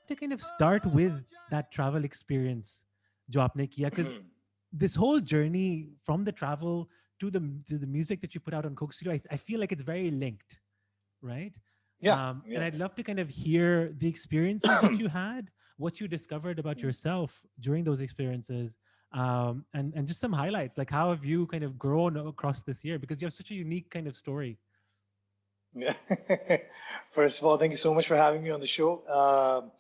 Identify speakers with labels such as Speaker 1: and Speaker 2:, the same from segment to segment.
Speaker 1: To kind of start with that travel experience जो आपने किया, because this whole journey from the travel to the music that you put out on Coke Studio, I feel like it's very linked, right?
Speaker 2: Yeah,
Speaker 1: And
Speaker 2: yeah.
Speaker 1: I'd love to kind of hear the experiences that you had, what you discovered about yourself during those experiences, and just some highlights. Like, how have you kind of grown across this year? Because you have such a unique kind of story.
Speaker 2: Yeah. First of all, thank you so much for having me on the show.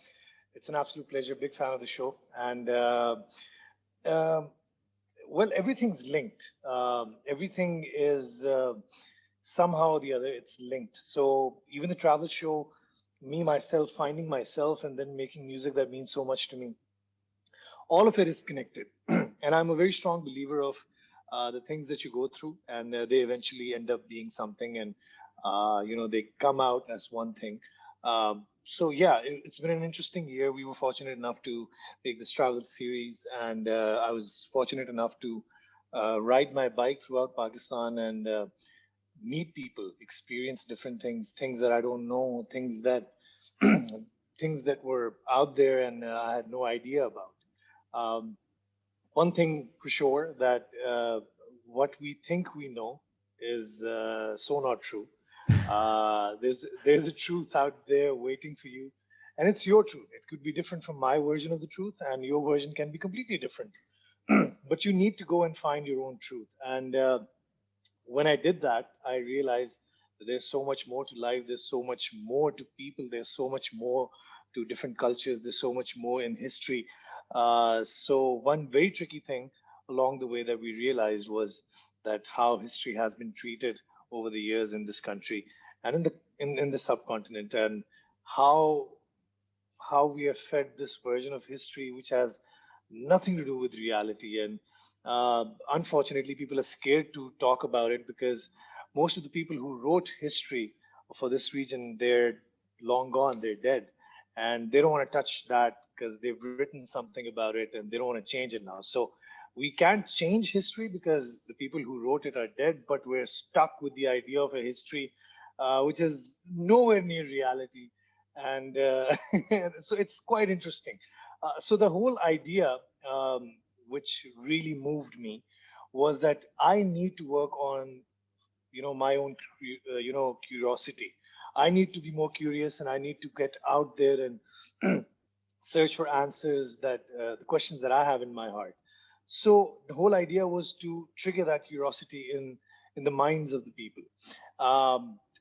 Speaker 2: It's an absolute pleasure. Big fan of the show, and um, well, everything's linked. Everything is somehow or the other it's linked. So even the travel show, me myself finding myself and then making music that means so much to me, all of it is connected. And I'm a very strong believer of the things that you go through, and they eventually end up being something, and they come out as one thing. So yeah, it's been an interesting year. We were fortunate enough to make this travel series, and I was fortunate enough to ride my bike throughout Pakistan and meet people, experience different things that I don't know, things that things that were out there and I had no idea about. Um, One thing for sure that what we think we know is so not true. There's a truth out there waiting for you, and it's your truth. It could be different from my version of the truth, and your version can be completely different. But you need to go and find your own truth. And when I did that, I realized that there's so much more to life. There's so much more to people. There's so much more to different cultures. There's so much more in history. So one very tricky thing along the way that we realized was that how history has been treated over the years in this country and in the subcontinent, and how how we are fed this version of history which has nothing to do with reality. And unfortunately, people are scared to talk about it because most of the people who wrote history for this region, they're long gone, they're dead. And they don't want to touch that because they've written something about it and they don't want to change it now. So we can't change history because the people who wrote it are dead, but we're stuck with the idea of a history which is nowhere near reality. And so it's quite interesting. So the whole idea, which really moved me, was that I need to work on, my own, curiosity. I need to be more curious, and I need to get out there and search for answers that the questions that I have in my heart. So the whole idea was to trigger that curiosity in the minds of the people.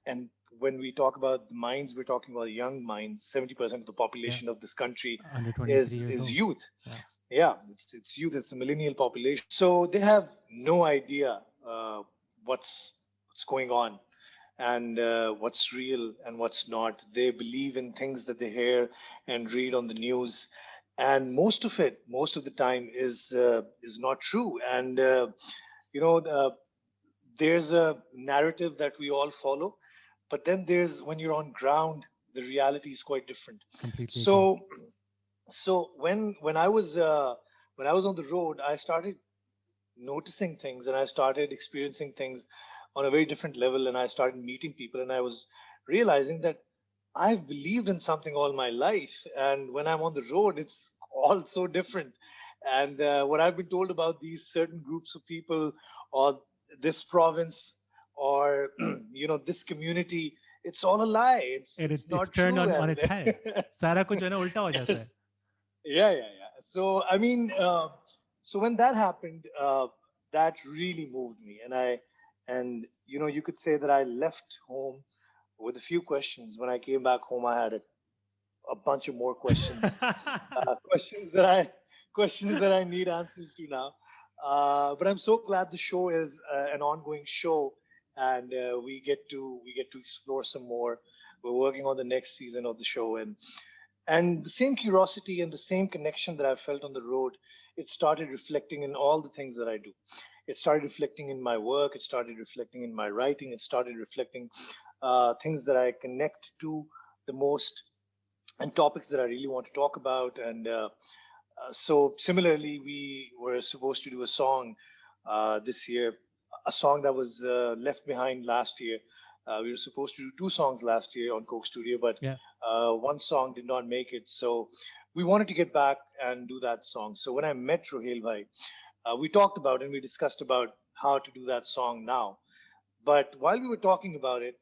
Speaker 2: And when we talk about the minds, we're talking about young minds. 70% of the
Speaker 1: Yeah,
Speaker 2: population of this country
Speaker 1: under 23
Speaker 2: is
Speaker 1: years
Speaker 2: is
Speaker 1: old.
Speaker 2: youth.
Speaker 1: Yeah.
Speaker 2: Yeah, it's youth. It's the millennial population. So they have no idea what's going on and what's real and what's not. They believe in things that they hear and read on the news, and most of the time, is not true. And you know, the, there's a narrative that we all follow, but then there's when you're on ground, the reality is quite different.
Speaker 1: Completely agree.
Speaker 2: So, so when I was on the road, I started noticing things and I started experiencing things on a very different level, and I started meeting people, and I was realizing that I've believed in something all my life, and when I'm on the road, it's all so different. And what I've been told about these certain groups of people, or this province, or this community, it's all a lie.
Speaker 1: And
Speaker 2: It's
Speaker 1: it's
Speaker 2: not
Speaker 1: turned
Speaker 2: true.
Speaker 1: on
Speaker 2: And
Speaker 1: its head. सारा कुछ है ना उल्टा हो जाता है.
Speaker 2: yes, yeah, yeah, yeah. So I mean, so when that happened, that really moved me, and you could say that I left home with a few questions. When I came back home, I had a bunch of more questions, questions that I questions that I need answers to now. But I'm so glad the show is an ongoing show, and we get to explore some more. We're working on the next season of the show, and the same curiosity and the same connection that I felt on the road, it started reflecting in all the things that I do. It started reflecting in my work. It started reflecting in my writing. It started reflecting things that I connect to the most, and topics that I really want to talk about. And so, similarly, we were supposed to do a song this year, a song that was left behind last year. We were supposed to do two songs last year on Coke Studio, but
Speaker 1: Yeah.
Speaker 2: one song did not make it. So we wanted to get back and do that song. So when I met Rohail Bhai, we talked about and we discussed about how to do that song now. But while we were talking about it,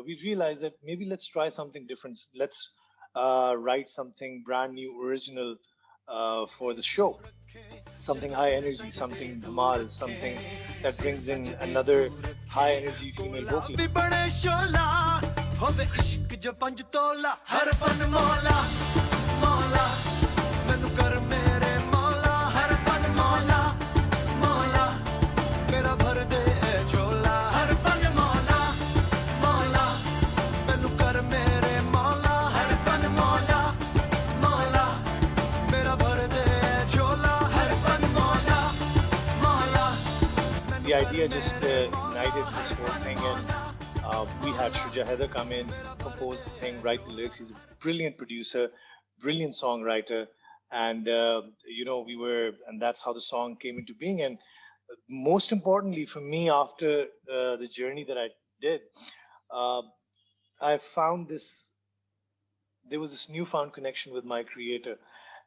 Speaker 2: we realized that maybe let's try something different. Let's write something brand new, original for the show. Something high energy, something dhamal, something that brings in another high energy female vocalist.
Speaker 3: Her fun मौला मौला मैनू कर मेरे मौला हर fun मौला मौला मेरा भर दे झोला हर फन मौला मौला मैनू कर मेरे मौला हर फन मौला मौला मेरा भर दे झोला हर फन मौला मौला
Speaker 2: The idea just ignited this whole thing, and we had Shuja Heather come in, compose the thing, write the lyrics. He's a brilliant producer, brilliant songwriter, and and that's how the song came into being. And most importantly for me, after the journey that I did, uh, I found there was this newfound connection with my creator,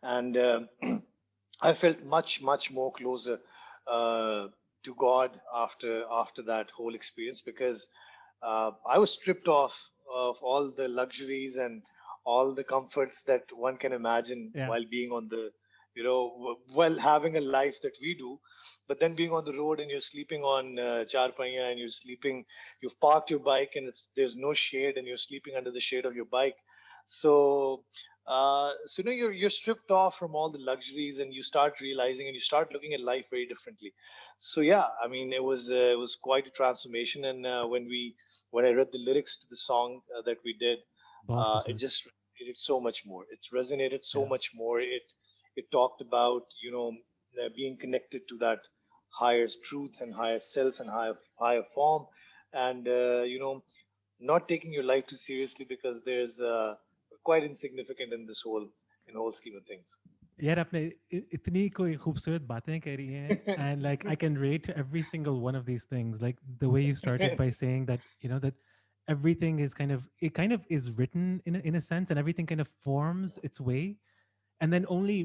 Speaker 2: and I felt much more closer to God after that whole experience, because I was stripped off of all the luxuries and all the comforts that one can imagine
Speaker 1: Yeah.
Speaker 2: while being on the, while having a life that we do, but then being on the road and you're sleeping on char paiya, and you've parked your bike and there's no shade and you're sleeping under the shade of your bike. So you're stripped off from all the luxuries, and you start realizing and you start looking at life very differently. So yeah, I mean, it was quite a transformation. And when I read the lyrics to the song that we did,
Speaker 1: बहुत
Speaker 2: it
Speaker 1: खूबसूरत.
Speaker 2: just resonated so much more. It resonated so
Speaker 1: Yeah.
Speaker 2: much more. It talked about being connected to that higher truth and higher self and higher form, and not taking your life too seriously, because there's quite insignificant in this whole scheme of things.
Speaker 1: यार आपने इतनी कोई खूबसूरत बातें करी हैं, and like I can relate to every single one of these things, like the way you started by saying that, that everything is kind of is written in a sense, and everything kind of forms its way, and then only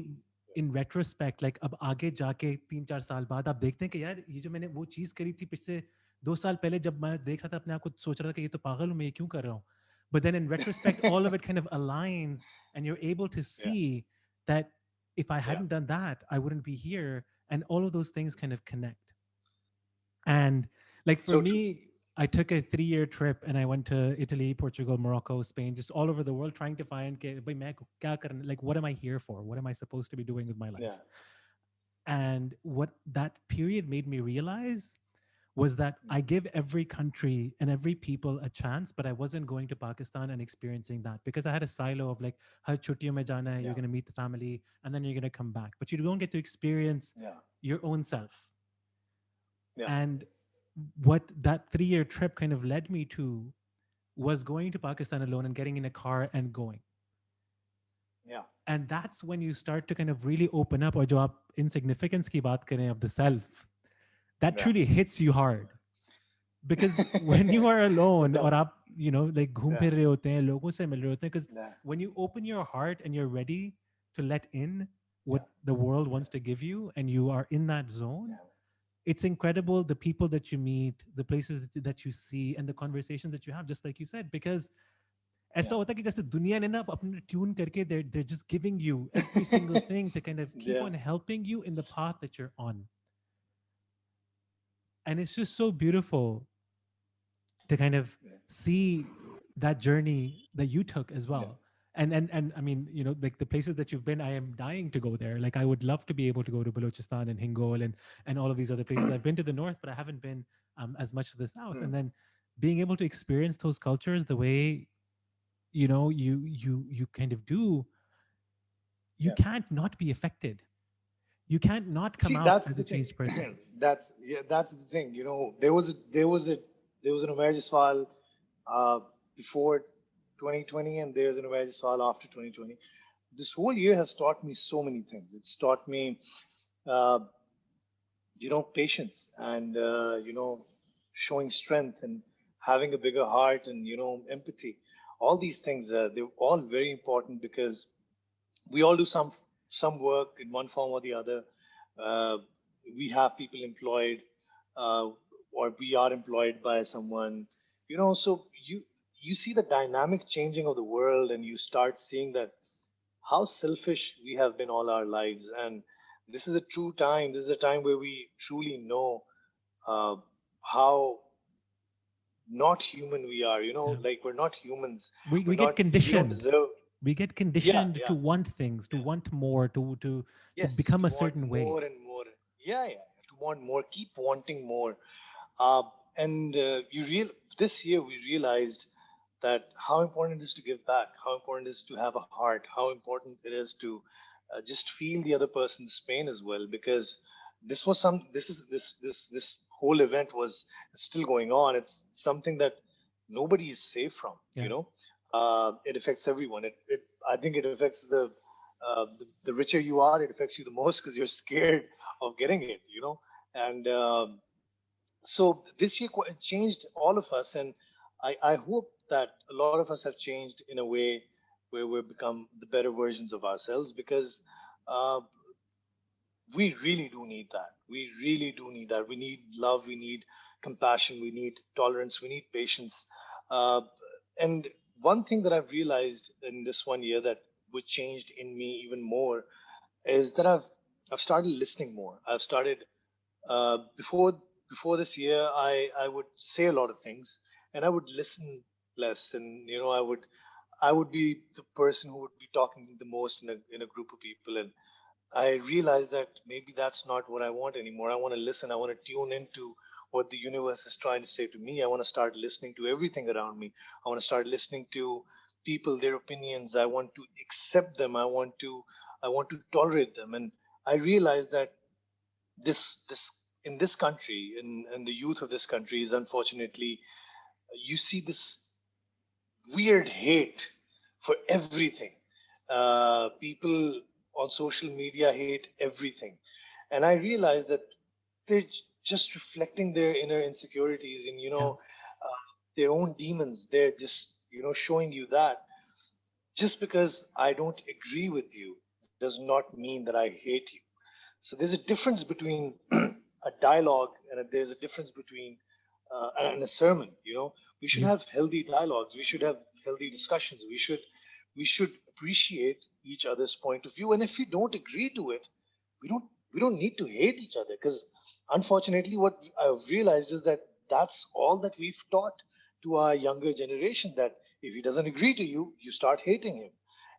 Speaker 1: in retrospect, like अब आगे जाके 3-4 साल बाद आप देखते हैं कि यार ये जो मैंने वो चीज़ करी थी पिछले 2 साल पहले, जब मैं देख रहा था अपने आप को, सोच रहा था कि ये तो पागल हूँ मैं, ये क्यों कर रहा हूँ, but then in retrospect all of it kind of aligns, and you're able to
Speaker 2: Yeah,
Speaker 1: see that if I
Speaker 2: yeah,
Speaker 1: hadn't done that I wouldn't be here, and all of those things kind of connect. And like for
Speaker 2: so true.
Speaker 1: me, I took a 3-year trip and I went to Italy, Portugal, Morocco, Spain, just all over the world, trying to find bhai main kya karna, like what am I here for? What am I supposed to be doing with my
Speaker 2: Yeah,
Speaker 1: life? And what that period made me realize was that I give every country and every people a chance, but I wasn't going to Pakistan and experiencing that, because I had a silo of like, har chuttiyon mein jana hai, you're
Speaker 2: yeah,
Speaker 1: going to meet the family, and then you're going to come back. But you don't get to experience
Speaker 2: yeah,
Speaker 1: your own self.
Speaker 2: yeah,
Speaker 1: And what that 3-year trip kind of led me to was going to Pakistan alone and getting in a car and going.
Speaker 2: yeah,
Speaker 1: And that's when you start to kind of really open up, or jo aap insignificance ki baat kare of the self, that
Speaker 2: yeah.
Speaker 1: truly hits you hard. Because when you are
Speaker 2: No
Speaker 1: alone, or
Speaker 2: doubt.
Speaker 1: aap, like घूम
Speaker 2: Yeah,
Speaker 1: फिर रहे होते हैं, लोगों से मिल रहे होते हैं, because
Speaker 2: yeah,
Speaker 1: when you open your heart and you're ready to let in what
Speaker 2: yeah,
Speaker 1: the world
Speaker 2: yeah,
Speaker 1: wants to give you, and you are in that zone,
Speaker 2: yeah,
Speaker 1: it's incredible the people that you meet, the places that you see, and the conversations that you have, just like you said, because ऐसा
Speaker 2: yeah,
Speaker 1: होता है कि जैसे दुनिया ने ना अपने tune करके they're just giving you every single thing to kind of keep
Speaker 2: yeah,
Speaker 1: on helping you in the path that you're on. And it's just so beautiful to kind of
Speaker 2: yeah,
Speaker 1: see that journey that you took as
Speaker 2: yeah,
Speaker 1: well. And I mean, like the places that you've been, I am dying to go there. Like I would love to be able to go to Balochistan and Hingol and all of these other places. I've been to the north, but I haven't been as much to the south.
Speaker 2: mm,
Speaker 1: And then being able to experience those cultures the way you kind of do, you
Speaker 2: yeah.
Speaker 1: can't not be affected. You can't not come
Speaker 2: See,
Speaker 1: out
Speaker 2: that's
Speaker 1: as a
Speaker 2: the thing.
Speaker 1: changed person.
Speaker 2: That's the thing. There was an Umair Jaswal uh, before 2020, and there's an Umair Jaswal after 2020. This whole year has taught me so many things. It's taught me, uh, patience, and showing strength, and having a bigger heart, and empathy. All these things, they're all very important because we all do some work in one form or the other. Uh, we have people employed, uh, or we are employed by someone. So you see the dynamic changing of the world, and you start seeing that how selfish we have been all our lives. And this is a true time. This is a time where we truly know uh, how not human we are.
Speaker 1: Yeah.
Speaker 2: Like we're not humans.
Speaker 1: We get
Speaker 2: We don't
Speaker 1: conditioned.
Speaker 2: deserve.
Speaker 1: We get
Speaker 2: Yeah,
Speaker 1: conditioned to
Speaker 2: yeah,
Speaker 1: want things, to
Speaker 2: yeah.
Speaker 1: want more, to
Speaker 2: Yes,
Speaker 1: become
Speaker 2: to
Speaker 1: a
Speaker 2: want
Speaker 1: certain way.
Speaker 2: more and more. Yeah, yeah, to want more, keep wanting more. Uh, and this year we realized that how important it is to give back, how important it is to have a heart, how important it is to just feel the other person's pain as well. Because this was some, this is this whole event was still going on. It's something that nobody is safe from.
Speaker 1: Yeah.
Speaker 2: It affects everyone. I think it affects the richer you are, it affects you the most because you're scared of getting it. And so this year changed all of us, and I hope that a lot of us have changed in a way where we've become the better versions of ourselves, because uh, we really do need that. We really do need that. We need love. We need compassion. We need tolerance. We need patience. Uh, and one thing that I've realized in this one year that which changed in me even more is that I've started listening more. I've started before this year, I would say a lot of things, and I would listen less, and I would be the person who would be talking the most in a group of people. And I realized that maybe that's not what I want anymore. I want to listen. I want to tune into what the universe is trying to say to me. I want to start listening to everything around me. I want to start listening to people, their opinions. I want to accept them. I want to tolerate them. And I realized that this in this country, and the youth of this country, is unfortunately, you see this weird hate for everything. People on social media hate everything, and I realized that they're just reflecting their inner insecurities and
Speaker 1: Yeah.
Speaker 2: their own demons. They're just showing you that just because I don't agree with you does not mean that I hate you. So there's a difference between a dialogue, and there's a difference between and a sermon. We should
Speaker 1: You
Speaker 2: have healthy dialogues. We should have healthy discussions. We should appreciate each other's point of view. And if we don't agree to it, we don't we don't need to hate each other. Because unfortunately, what I've realized is that that's all that we've taught to our younger generation. That if he doesn't agree to you, you start hating him.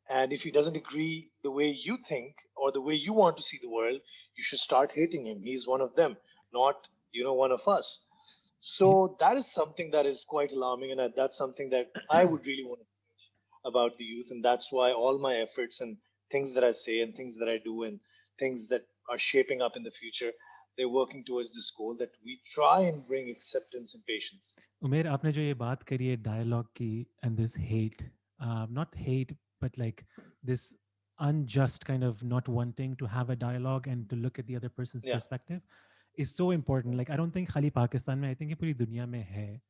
Speaker 2: And if he doesn't agree the way you think or the way you want to see the world, you should start hating him. He's one of them, not one of us.
Speaker 1: you
Speaker 2: So that is something that is quite alarming, and that's something that I would really want to change about the youth. And that's why all my efforts and things that I say and things that I do and things that are shaping up in the future, they're working towards this goal that we try and bring acceptance and patience.
Speaker 1: उमेर आपने जो ये बात करी है dialogue की and this hate, not hate but like this unjust kind of not wanting to have a dialogue and to look at the other person's
Speaker 2: Yeah,
Speaker 1: perspective is so important.
Speaker 2: yeah,
Speaker 1: Like I don't think खाली पाकिस्तान में, I think ये पूरी दुनिया में है,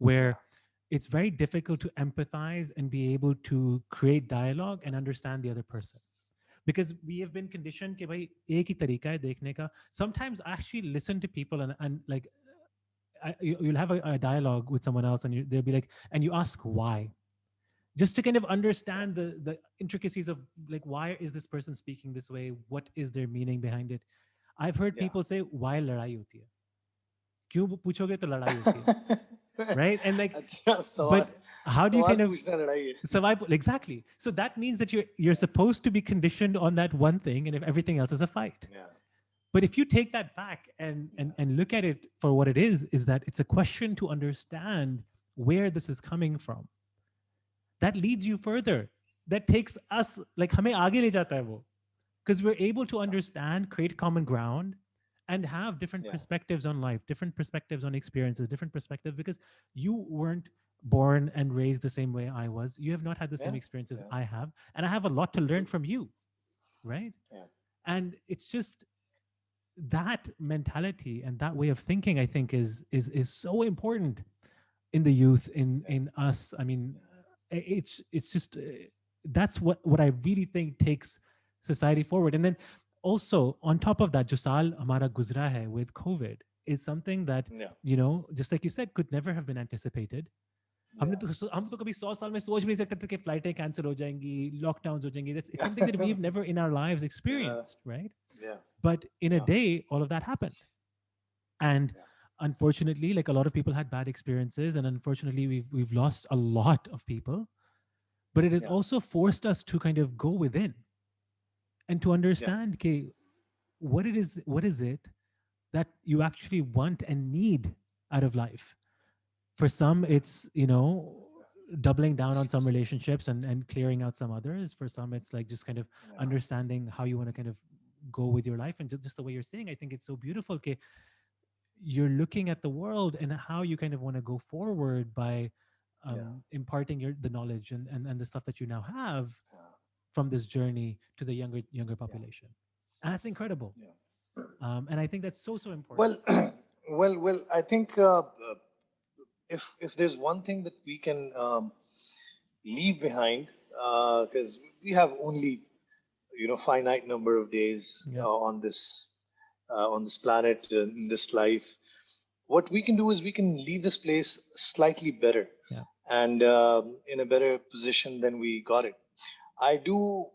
Speaker 2: yeah,
Speaker 1: where it's very difficult to empathize and be able to create dialogue and understand the other person, because we have been conditioned कि भाई एक ही तरीका है देखने का. Sometimes I actually listen to people and like you'll have a dialogue with someone else and they'll be like, and you ask why, just to kind of
Speaker 2: yeah,
Speaker 1: understand the intricacies of like, why is this person speaking this way, what is their meaning behind it. I've heard
Speaker 2: yeah.
Speaker 1: people say, why लड़ाई होती है, क्यों पूछोगे तो लड़ाई होती है, right? And like,
Speaker 2: अच्छा, सवाल
Speaker 1: but how do you
Speaker 2: सवाल
Speaker 1: kind of
Speaker 2: पूछना लड़ाई है.
Speaker 1: survive? Exactly. So that means that you're supposed to be conditioned on that one thing, and if everything else is a fight.
Speaker 2: Yeah,
Speaker 1: But if you take that back and
Speaker 2: yeah,
Speaker 1: and look at it for what it is that it's a question to understand where this is coming from. That leads you further. That takes us like हमें आगे ले जाता है वो, because we're able to understand, create common ground, and have different
Speaker 2: yeah,
Speaker 1: perspectives on life, different perspectives on experiences, different perspectives, because you weren't born and raised the same way I was. You have not had the same
Speaker 2: yeah,
Speaker 1: experiences
Speaker 2: yeah.
Speaker 1: I have, and I have a lot to learn
Speaker 2: True.
Speaker 1: from you, right?
Speaker 2: Yeah,
Speaker 1: And it's just that mentality and that way of thinking, I think, is so important. in the youth,
Speaker 2: yeah,
Speaker 1: in us. I mean, it's just that's what I really think takes society forward. And then also on top of that, जो साल हमारा गुजरा है with COVID is something that,
Speaker 2: yeah,
Speaker 1: you know, just like you said, could never have been anticipated.
Speaker 2: yeah,
Speaker 1: हम तो कभी 100 साल में सोच भी नहीं सकते थे कि फ्लाइटें कैंसिल हो जाएंगी, लॉकडाउन्स हो जाएंगी. That's, it's something that we've never in our lives
Speaker 2: yeah,
Speaker 1: experienced, right?
Speaker 2: yeah,
Speaker 1: But in a
Speaker 2: yeah,
Speaker 1: day, all of that happened. And
Speaker 2: yeah,
Speaker 1: unfortunately, like a lot of people had bad experiences, and unfortunately we've lost a lot of people. But it has
Speaker 2: yeah,
Speaker 1: also forced us to kind of go within and to
Speaker 2: yeah,
Speaker 1: understand, okay, what is it that you actually want and need out of life. For some it's, you know, doubling down on some relationships and clearing out some others. For some it's like just kind of
Speaker 2: yeah,
Speaker 1: understanding how you want to kind of go with your life. And just the way you're saying, I think it's so beautiful. Okay, you're looking at the world and how you kind of want to go forward by
Speaker 2: yeah,
Speaker 1: imparting the knowledge and the stuff that you now have
Speaker 2: yeah,
Speaker 1: from this journey to the younger
Speaker 2: yeah,
Speaker 1: population. And that's incredible.
Speaker 2: yeah.
Speaker 1: And I think that's so so important.
Speaker 2: Well, well. I think if there's one thing that we can leave behind, because we have only finite number of days
Speaker 1: Yeah,
Speaker 2: on this planet, in this life. What we can do is we can leave this place slightly better
Speaker 1: yeah,
Speaker 2: and in a better position than we got it. I do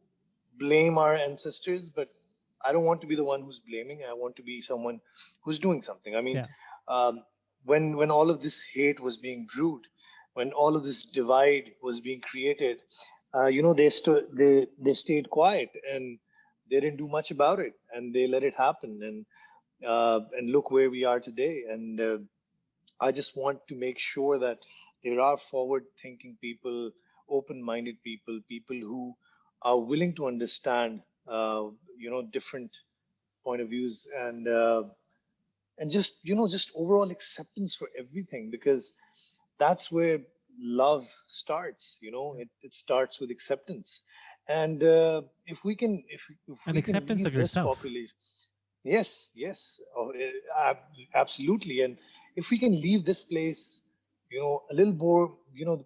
Speaker 2: blame our ancestors, but I don't want to be the one who's blaming. I want to be someone who's doing something. I mean,
Speaker 1: yeah,
Speaker 2: um, when all of this hate was being brewed, when all of this divide was being created, they stayed quiet and they didn't do much about it, and they let it happen. And look where we are today. And I just want to make sure that there are forward thinking people, open minded people, people who are willing to understand, different point of views, and just, just overall acceptance for everything, because that's where love starts.
Speaker 1: yeah.
Speaker 2: It starts with acceptance. And if
Speaker 1: And
Speaker 2: we can
Speaker 1: acceptance of
Speaker 2: leave this
Speaker 1: yourself.
Speaker 2: population. Yes, yes, absolutely. And if we can leave this place, a little more,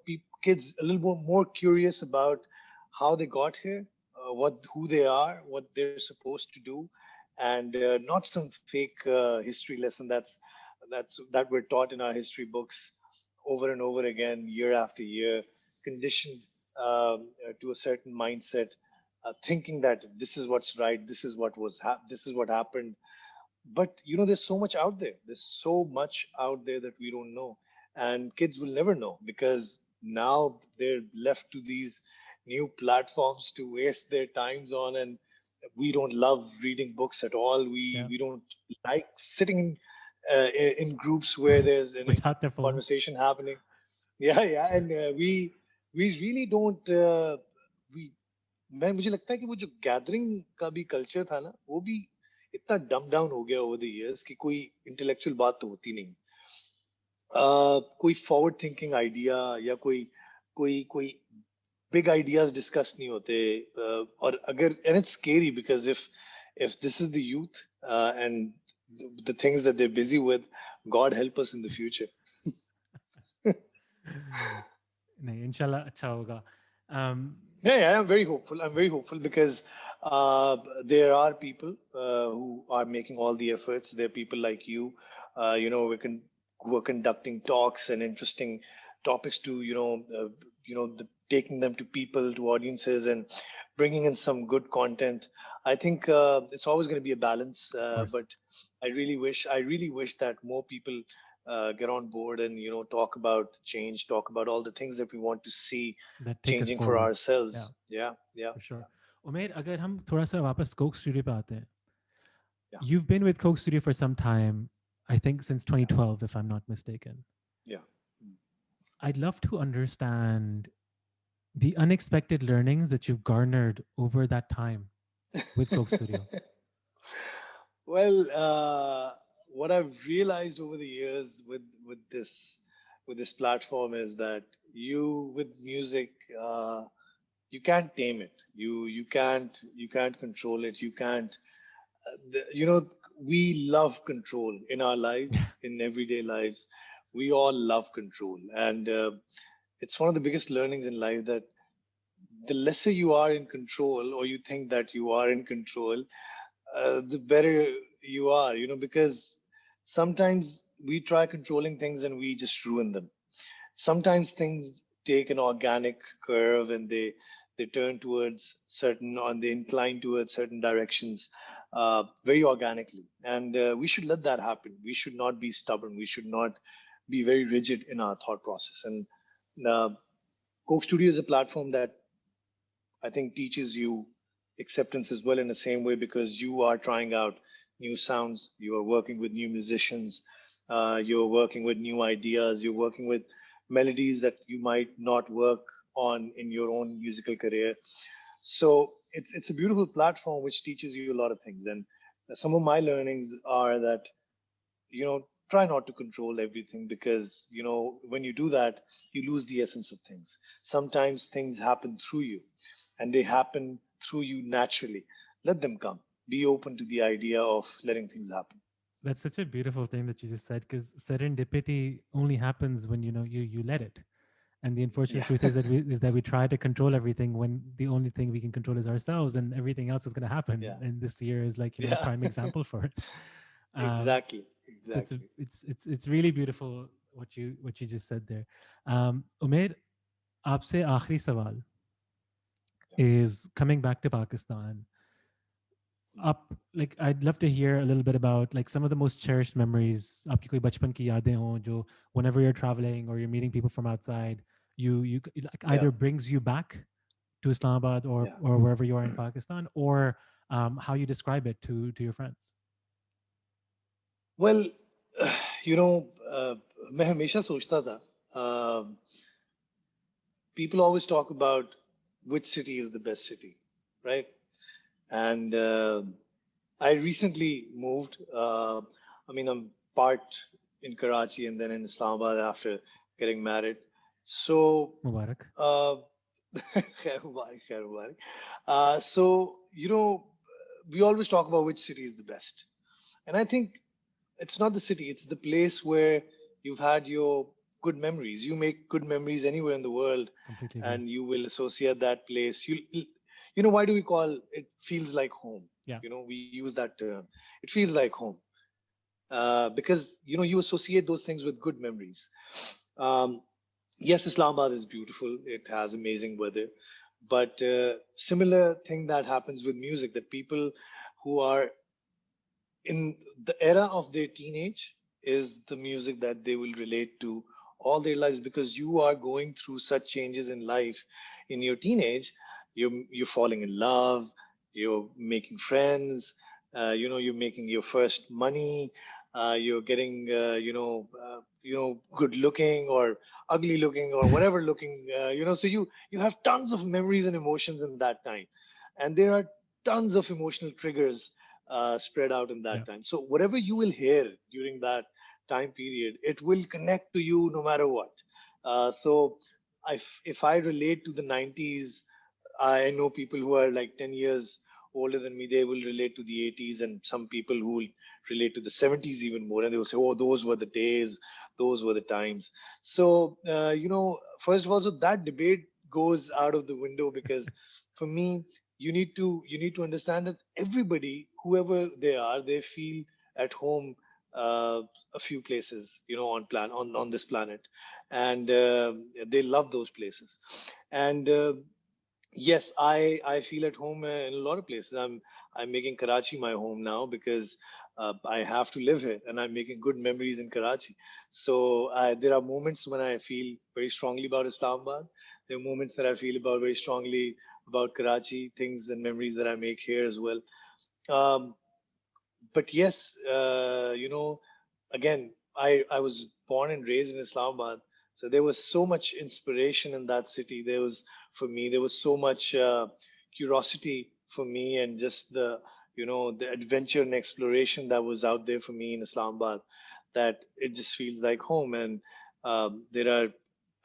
Speaker 2: the kids a little more curious about how they got here, who they are, what they're supposed to do, and not some fake history lesson that we're taught in our history books over and over again, year after year, conditioned to a certain mindset, thinking that this is what's right, this is what happened. But there's so much out there. There's so much out there that we don't know, and kids will never know, because now they're left to these new platforms to waste their times on. And we don't love reading books at all. we
Speaker 1: Yeah.
Speaker 2: we don't like sitting in groups where there's an
Speaker 1: Without their
Speaker 2: interesting
Speaker 1: phones.
Speaker 2: conversation happening. Yeah, yeah. And we really don't we मैं मुझे लगता है कि वो जो gathering का भी culture था ना, वो भी इतना डम डाउन हो गया ओवर द इयर्स कि कोई इंटेलेक्चुअल बात तो होती नहीं। कोई फॉरवर्ड थिंकिंग आइडिया या कोई कोई कोई बिग आइडियाज डिस्कस नहीं होते। और अगर and it's scary because if this is the youth and the things that they're busy with, God help us in the future.
Speaker 1: नहीं, इंशाल्लाह अच्छा होगा. um,
Speaker 2: Yeah, yeah, I'm very hopeful. I'm very hopeful because there are people who are making all the efforts. There are people like you, who are conducting talks and interesting topics to, taking them to people, to audiences, and bringing in some good content. I think it's always going to be a balance,
Speaker 1: of course,
Speaker 2: but I really wish that more people get on board and talk about change, talk about all the things that we want to see
Speaker 1: that take us
Speaker 2: changing for
Speaker 1: forward. Yeah,
Speaker 2: ourselves. Yeah, yeah,
Speaker 1: for sure.
Speaker 2: yeah,
Speaker 1: उमेर, अगर हम थोड़ा सा वापस Coke studio पे आते हैं.
Speaker 2: yeah,
Speaker 1: You've been with Coke Studio for some time, I think since
Speaker 2: yeah,
Speaker 1: 2012, if I'm not mistaken.
Speaker 2: yeah. Mm.
Speaker 1: I'd love to understand the unexpected learnings that you've garnered over that time with Coke Studio.
Speaker 2: Well, what I've realized over the years with this platform is that you with music, you can't tame it. You can't control it. You can't. The, you know, we love control in our lives, in everyday lives. we all love control, and it's one of the biggest learnings in life that the lesser you are in control, or you think that you are in control, the better you are, because sometimes we try controlling things and we just ruin them. Sometimes things take an organic curve and they turn towards certain, or they incline towards certain directions very organically, and we should let that happen. We should not be stubborn. We should not be very rigid in our thought process. And uh, Coke Studio is a platform that I think teaches you acceptance as well, in the same way, because you are trying out new sounds, you are working with new musicians, you're working with new ideas, you're working with melodies that you might not work on in your own musical career. So it's a beautiful platform which teaches you a lot of things. And some of my learnings are that, try not to control everything, because when you do that, you lose the essence of things. Sometimes things happen through you, and they happen through you naturally. Let them come. Be open to the idea of letting things happen.
Speaker 1: That's such a beautiful thing that you just said, because serendipity only happens when you let it. And the unfortunate
Speaker 2: Yeah.
Speaker 1: truth is that we try to control everything when the only thing we can control is ourselves, and everything else is going to happen.
Speaker 2: Yeah.
Speaker 1: And this year is like a
Speaker 2: Yeah.
Speaker 1: prime example for it. Um,
Speaker 2: Exactly.
Speaker 1: so it's a,
Speaker 2: Exactly.
Speaker 1: it's really beautiful what you just said there. Umair, आपसे आखिरी सवाल
Speaker 2: Yeah.
Speaker 1: is coming back to Pakistan. Up, like I'd love to hear a little bit about like some of the most cherished memories आपकी कोई बचपन की यादें हों जो whenever you're traveling or you're meeting people from outside, like
Speaker 2: Yeah.
Speaker 1: either brings you back to Islamabad
Speaker 2: Yeah.
Speaker 1: or wherever you are in Pakistan, or how you describe it to your friends.
Speaker 2: Well, you know, मैं हमेशा सोचता था, people always talk about which city is the best city, right? And I recently moved. I mean, I'm part in Karachi and then in Islamabad after getting married. So,
Speaker 1: Mubarak.
Speaker 2: uh, khair mubarak, khair mubarak. So, we always talk about which city is the best. And I think it's not the city, it's the place where you've had your good memories. You make good memories anywhere in the world,
Speaker 1: Completely agree.
Speaker 2: and you will associate that place. Why do we call it feels like home?
Speaker 1: Yeah.
Speaker 2: We use that term. It feels like home, because you associate those things with good memories. Um, yes, Islamabad is beautiful. It has amazing weather, but similar thing that happens with music, that people who are in the era of their teenage is the music that they will relate to all their lives, because you are going through such changes in life. In your teenage, you're falling in love, you're making friends, you're making your first money, you're getting good looking or ugly looking or whatever looking, so you have tons of memories and emotions in that time, and there are tons of emotional triggers spread out in
Speaker 1: Yeah.
Speaker 2: that time. So whatever you will hear during that time period, it will connect to you no matter what. So if I relate to the 90s, I know people who are like 10 years older than me, they will relate to the 80s, and some people who will relate to the 70s even more, and they will say, oh, those were the days, those were the times. So, first of all, so that debate goes out of the window, because for me, you need to understand that everybody, whoever they are, they feel at home a few places, on this planet, and they love those places. And yes, I feel at home in a lot of places. I'm making Karachi my home now, because I have to live here, and I'm making good memories in Karachi. So there are moments when I feel very strongly about Islamabad. There are moments that I feel about very strongly about Karachi, things and memories that I make here as well. Um, but yes, again, I was born and raised in Islamabad, so there was so much inspiration in that city. There was so much curiosity for me, and just the adventure and exploration that was out there for me in Islamabad, that it just feels like home. And there are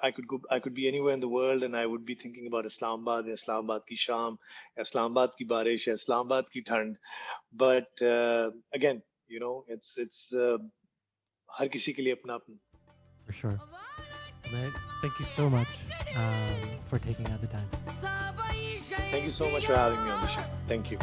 Speaker 2: I could be anywhere in the world, and I would be thinking about Islamabad, Islamabad ki sham, Islamabad ki barish, Islamabad ki thand. But again, it's हर किसी के लिए अपना अपना.
Speaker 1: For sure. Umair, thank you so much for taking out the time.
Speaker 2: Thank you so much for having me on the show. Thank you.